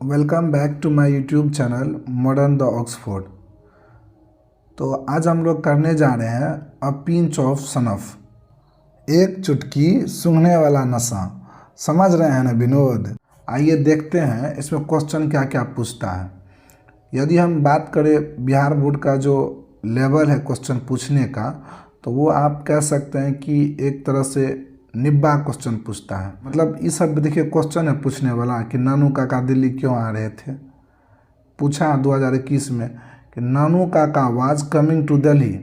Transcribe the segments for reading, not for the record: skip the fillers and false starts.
Welcome back to my YouTube channel modern the Oxford. तो आज हम लोग करने जा रहे हैं अ पिंच ऑफ सनफ, एक चुटकी सूंघने वाला नशा। समझ रहे हैं ना विनोद? आइए देखते हैं इसमें क्वेश्चन क्या क्या पूछता है। यदि हम बात करें बिहार बोर्ड का जो लेवल है क्वेश्चन पूछने का, तो वो आप कह सकते हैं कि एक तरह से निब्बा क्वेश्चन पूछता है। मतलब इस सब देखिए क्वेश्चन है पूछने वाला कि नानू काका दिल्ली क्यों आ रहे थे। पूछा 2021 में कि नानू Kaka was coming to Delhi,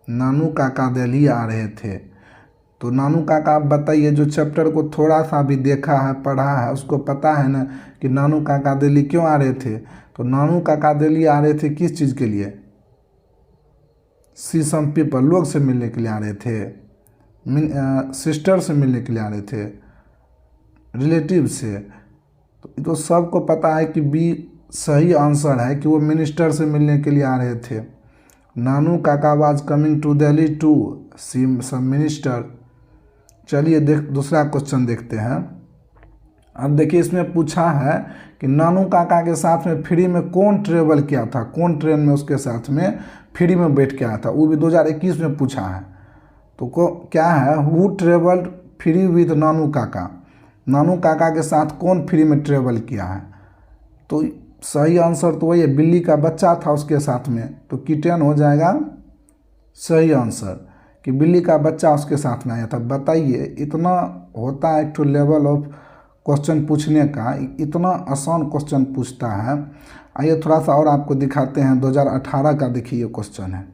नानू काका दिल्ली आ रहे थे। तो नानू काका आप बताइए, जो चैप्टर को थोड़ा सा भी देखा है पढ़ा है उसको पता है ना कि नानू काका दिल्ली क्यों आ रहे थे। तो नानू काका दिल्ली आ रहे थे किस चीज़ के लिए? सी सम पीपल, लोग से मिलने के लिए आ रहे थे, सिस्टर से मिलने के लिए आ रहे थे, रिलेटिव से। तो सबको पता है कि बी सही आंसर है कि वो मिनिस्टर से मिलने के लिए आ रहे थे। Nanu Kaka was coming to Delhi to see some minister. चलिए दूसरा क्वेश्चन देखते हैं। अब देखिए इसमें पूछा है कि नानू काका के साथ में फ्री में कौन ट्रेवल किया था, कौन ट्रेन में उसके साथ में फ्री में बैठ के आया था। वो भी 2021 में पूछा है। तो क्या है, हु ट्रेवल्ड फ्री विद नानू काका, नानू काका के साथ कौन फ्री में ट्रेवल किया है। तो सही आंसर तो वही है, बिल्ली का बच्चा था उसके साथ में, तो किटन हो जाएगा सही आंसर कि बिल्ली का बच्चा उसके साथ में आया था। बताइए, इतना होता है एक तो लेवल ऑफ क्वेश्चन पूछने का, इतना आसान क्वेश्चन पूछता है। आइए थोड़ा सा और आपको दिखाते हैं। 2018 का देखिए क्वेश्चन है।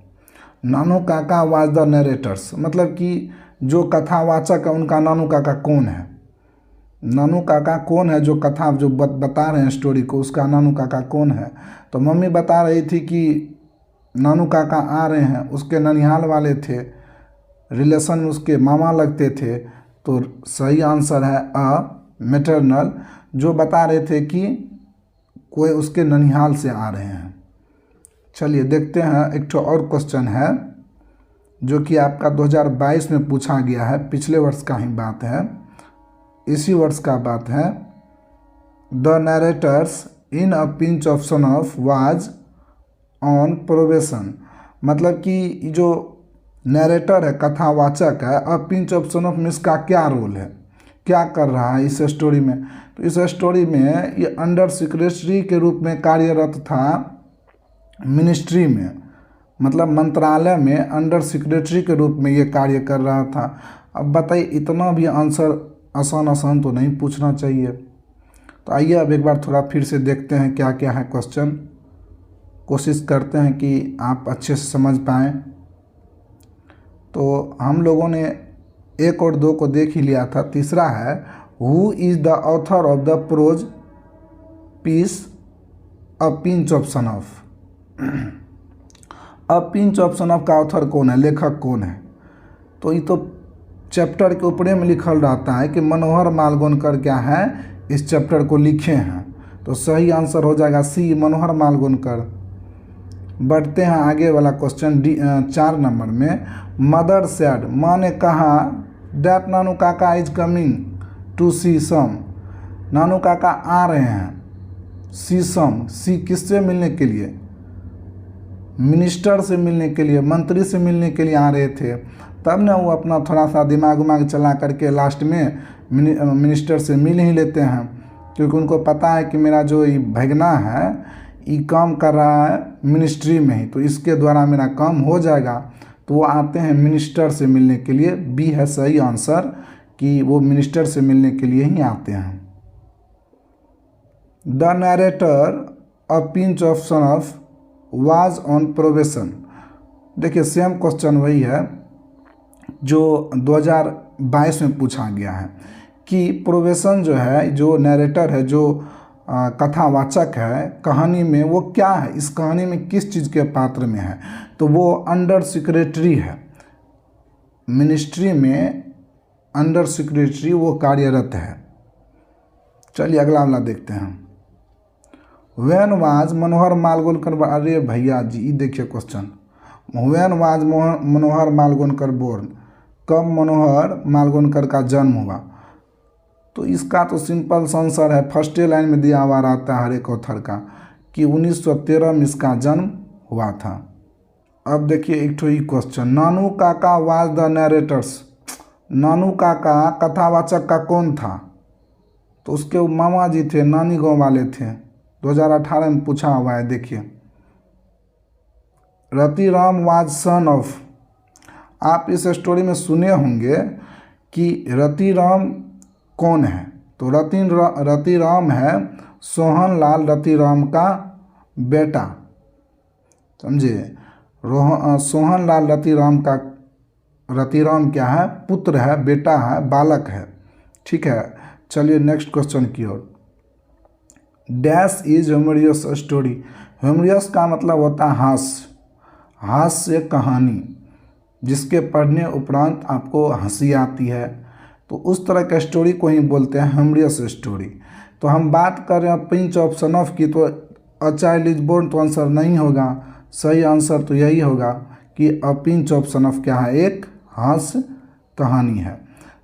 नानू काका वाज द नरेटर्स, मतलब कि जो कथावाचक है उनका नानू काका कौन है। नानू काका कौन है जो कथा जो बता रहे हैं स्टोरी को, उसका नानू काका कौन है। तो मम्मी बता रही थी कि नानू काका आ रहे हैं, उसके ननिहाल वाले थे, रिलेशन में उसके मामा लगते थे। तो सही आंसर है अ मैटरनल, जो बता रहे थे कि कोई उसके ननिहाल से आ रहे हैं। चलिए देखते हैं, एक तो और क्वेश्चन है जो कि आपका 2022 में पूछा गया है, पिछले वर्ष का ही बात है, इसी वर्ष का बात है। The narrators in a pinch of snuff was on probation, मतलब कि जो नरेटर है कथावाचक है, अ पिंच ऑफ सनफ में इसका क्या रोल है, क्या कर रहा है इस स्टोरी में। तो इस स्टोरी में ये अंडर सेक्रेटरी के रूप में कार्यरत था मिनिस्ट्री में, मतलब मंत्रालय में अंडर सेक्रेटरी के रूप में ये कार्य कर रहा था। अब बताइए, इतना भी आंसर आसान तो नहीं पूछना चाहिए। तो आइए अब एक बार थोड़ा फिर से देखते हैं क्या क्या है क्वेश्चन, कोशिश करते हैं कि आप अच्छे से समझ पाएँ। तो हम लोगों ने 1 और 2 को देख ही लिया था। तीसरा है, who is the author of the prose piece a pinch of snuff. A pinch of snuff का ऑथर कौन है, लेखक कौन है। तो ये तो चैप्टर के ऊपर में लिखल रहता है कि मनोहर मालगोनकर क्या है इस चैप्टर को लिखे हैं। तो सही आंसर हो जाएगा सी, मनोहर मालगोनकर। बढ़ते हैं आगे वाला क्वेश्चन 4 नंबर में। मदर सैड, माँ ने कहा डैट नानू काका इज कमिंग टू सी सम, नानू काका आ रहे हैं। सी सम, सी किससे मिलने के लिए? मिनिस्टर से मिलने के लिए, मंत्री से मिलने के लिए आ रहे थे। तब ना वो अपना थोड़ा सा दिमाग उमाग चला करके लास्ट में मिनिस्टर से मिल ही लेते हैं, क्योंकि उनको पता है कि मेरा जो ये भगना है ये काम कर रहा है मिनिस्ट्री में ही, तो इसके द्वारा मेरा काम हो जाएगा। तो वो आते हैं मिनिस्टर से मिलने के लिए। बी है सही आंसर कि वो मिनिस्टर से मिलने के लिए ही आते हैं। The narrator a pinch of snuff was on probation. देखिए सेम क्वेश्चन वही है जो 2022 में पूछा गया है कि प्रोबेशन जो है, जो नरेटर है, जो कथावाचक है कहानी में, वो क्या है, इस कहानी में किस चीज़ के पात्र में है। तो वो अंडर सेक्रेटरी है, मिनिस्ट्री में अंडर सेक्रेटरी वो कार्यरत है। चलिए अगला वाला देखते हैं। व्हेन वाज मनोहर मालगोनकर, अरे भैया जी देखिए question, when was Manohar Malgonkar born, कब मनोहर मालगोनकर का जन्म हुआ। तो इसका तो सिंपल सा आंसर है, फर्स्ट लाइन में दिया हुआ रहता है हर एक ऑथर का कि 1913 में इसका जन्म हुआ था। अब देखिए एक ठो ही question, Nanu Kaka was the narrator's. नानू काका कथावाचक का कौन था? तो उसके मामा जी थे, नानी गांव वाले थे। 2018 में पूछा हुआ है, देखिए। Ratiram was son of. आप इस स्टोरी में सुने होंगे कि रतिराम कौन है। तो रतिराम है सोहनलाल रतिराम का बेटा, समझे। सोहनलाल रतिराम क्या है? पुत्र है, बेटा है, बालक है। ठीक है, चलिए नेक्स्ट क्वेश्चन की ओर। Dash is humorous story. Humorous का मतलब होता है हास्य कहानी, जिसके पढ़ने उपरांत आपको हंसी आती है, तो उस तरह का स्टोरी को ही बोलते हैं ह्यूमरियस स्टोरी। तो हम बात कर रहे हैं पिंच ऑफ सन ऑफ की, तो अ चाइल्ड इज बोर्न तो आंसर नहीं होगा। सही आंसर तो यही होगा कि अ पिंच ऑफ सन ऑफ क्या है? एक हास्य कहानी है।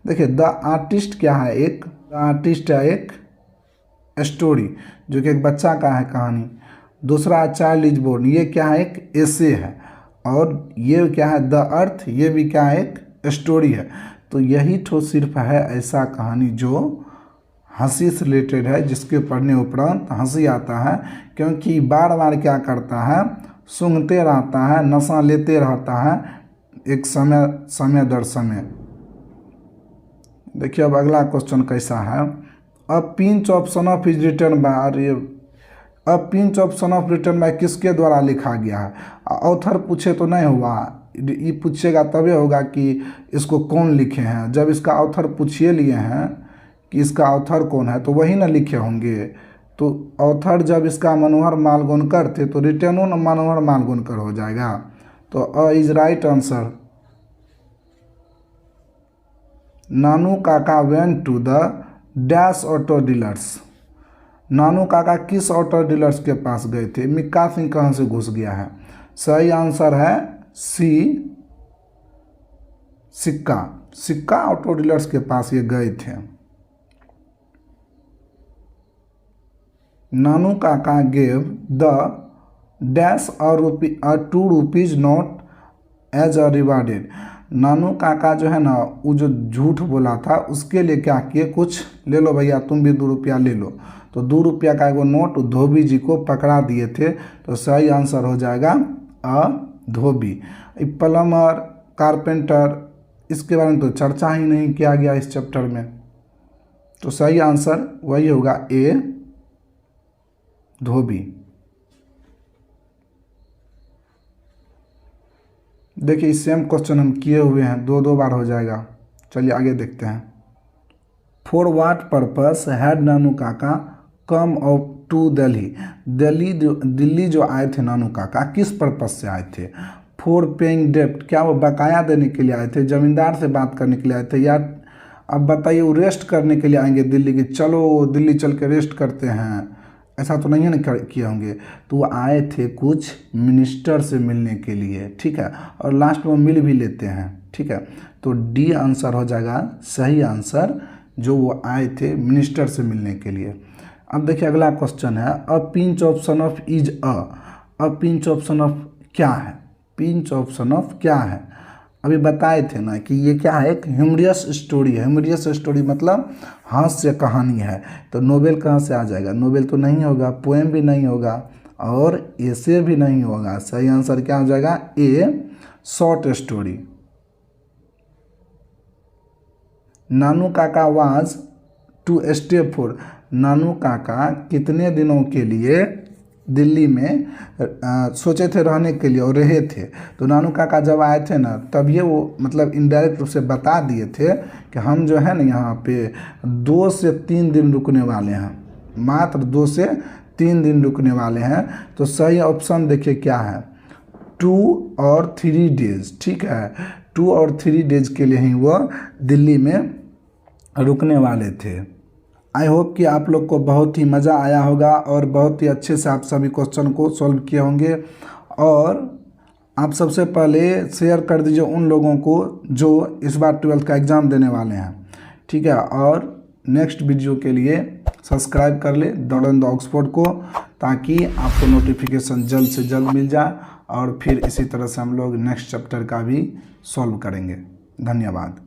देखिए द आर्टिस्ट क्या है? द आर्टिस्ट है एक स्टोरी जो कि एक बच्चा का है कहानी। दूसरा चाइल्ड इज बोर्न, ये क्या है? एक एसे है। और ये क्या है? द अर्थ, ये भी क्या है? एक स्टोरी है। तो यही ठो सिर्फ है ऐसा कहानी जो हंसी से रिलेटेड है, जिसके पढ़ने उपरांत हंसी आता है, क्योंकि बार बार क्या करता है? सूंघते रहता है, नशा लेते रहता है एक समय दर समय। देखिए अब अगला क्वेश्चन कैसा है। A pinch of snuff of is written by, a pinch of snuff of written by किसके द्वारा लिखा गया है? ऑथर पूछे तो नहीं हुआ, ये पूछेगा तभी होगा कि इसको कौन लिखे हैं। जब इसका ऑथर पूछिए लिए हैं कि इसका ऑथर कौन है, तो वही ना लिखे होंगे। तो ऑथर जब इसका मनोहर मालगुनकर थे, तो रिटर्नो मनोहर मालगुनकर हो जाएगा। तो a is right answer. Nanu Kaka went to the dash auto dealers. Nanu Kaka किस ऑटो डीलर्स के पास गए थे? मिक्का सिंह कहाँ से घुस गया है? सही आंसर है सी, सिक्का ऑटो डीलर्स के पास ये गए थे। नानू काका गेव द डैश और ₹2 नोट एज अ रिवार्डेड। नानू काका जो है ना, वो जो झूठ बोला था उसके लिए क्या किए? कुछ ले लो भैया, तुम भी ₹2 ले लो। तो ₹2 का एगो नोट धोबी जी को पकड़ा दिए थे। तो सही आंसर हो जाएगा अ धोबी। प्लम्बर, कारपेंटर, इसके बारे में तो चर्चा ही नहीं किया गया इस चैप्टर में। तो सही आंसर वही होगा ए धोबी। देखिए सेम क्वेश्चन हम किए हुए हैं, दो बार हो जाएगा। चलिए आगे देखते हैं। फॉर व्हाट पर्पस हैड नानू काका कम ऑफ टू दिल्ली जो आए थे नानू काका, किस पर्पस से आए थे? फॉर पेइंग डेप्ट, क्या वो बकाया देने के लिए आए थे? जमींदार से बात करने के लिए आए थे? या अब बताइए वो रेस्ट करने के लिए आएंगे दिल्ली की, चलो दिल्ली चल के रेस्ट करते हैं, ऐसा तो नहीं है ना किए होंगे। तो वो आए थे कुछ मिनिस्टर से मिलने के लिए, ठीक है, और लास्ट में मिल भी लेते हैं, ठीक है। तो डी आंसर हो जाएगा सही आंसर, जो वो आए थे मिनिस्टर से मिलने के लिए। अब देखिए अगला क्वेश्चन है, a pinch of snuff of is a pinch of snuff of क्या है? पिंच ऑफ सन ऑफ क्या है? अभी बताए थे ना कि ये क्या है? एक ह्यूमरियस स्टोरी है। ह्यूमरियस स्टोरी मतलब हास्य कहानी है। तो नोवेल कहाँ से आ जाएगा? नोवेल तो नहीं होगा, पोएम भी नहीं होगा और एसे भी नहीं होगा। सही आंसर क्या हो जाएगा? ए short story. Nanu Kaka was to stay for, Nanu Kaka कितने दिनों के लिए दिल्ली में सोचे थे रहने के लिए और रहे थे। तो नानू काका जब आए थे ना, तब ये वो मतलब इनडायरेक्ट रूप से बता दिए थे कि हम जो है ना यहाँ पे 2 से 3 दिन रुकने वाले हैं, मात्र 2 से 3 दिन रुकने वाले हैं। तो सही ऑप्शन देखिए क्या है, 2 और 3 डेज, ठीक है। 2 और 3 डेज के लिए ही वो दिल्ली में रुकने वाले थे। आई होप कि आप लोग को बहुत ही मज़ा आया होगा और बहुत ही अच्छे से आप सभी क्वेश्चन को सॉल्व किए होंगे। और आप सबसे पहले शेयर कर दीजिए उन लोगों को जो इस बार 12th का एग्ज़ाम देने वाले हैं, ठीक है। और नेक्स्ट वीडियो के लिए सब्सक्राइब कर ले दौड़न द ऑक्सफोर्ड को, ताकि आपको नोटिफिकेशन जल्द से जल्द मिल जाए और फिर इसी तरह से हम लोग नेक्स्ट चैप्टर का भी सॉल्व करेंगे। धन्यवाद।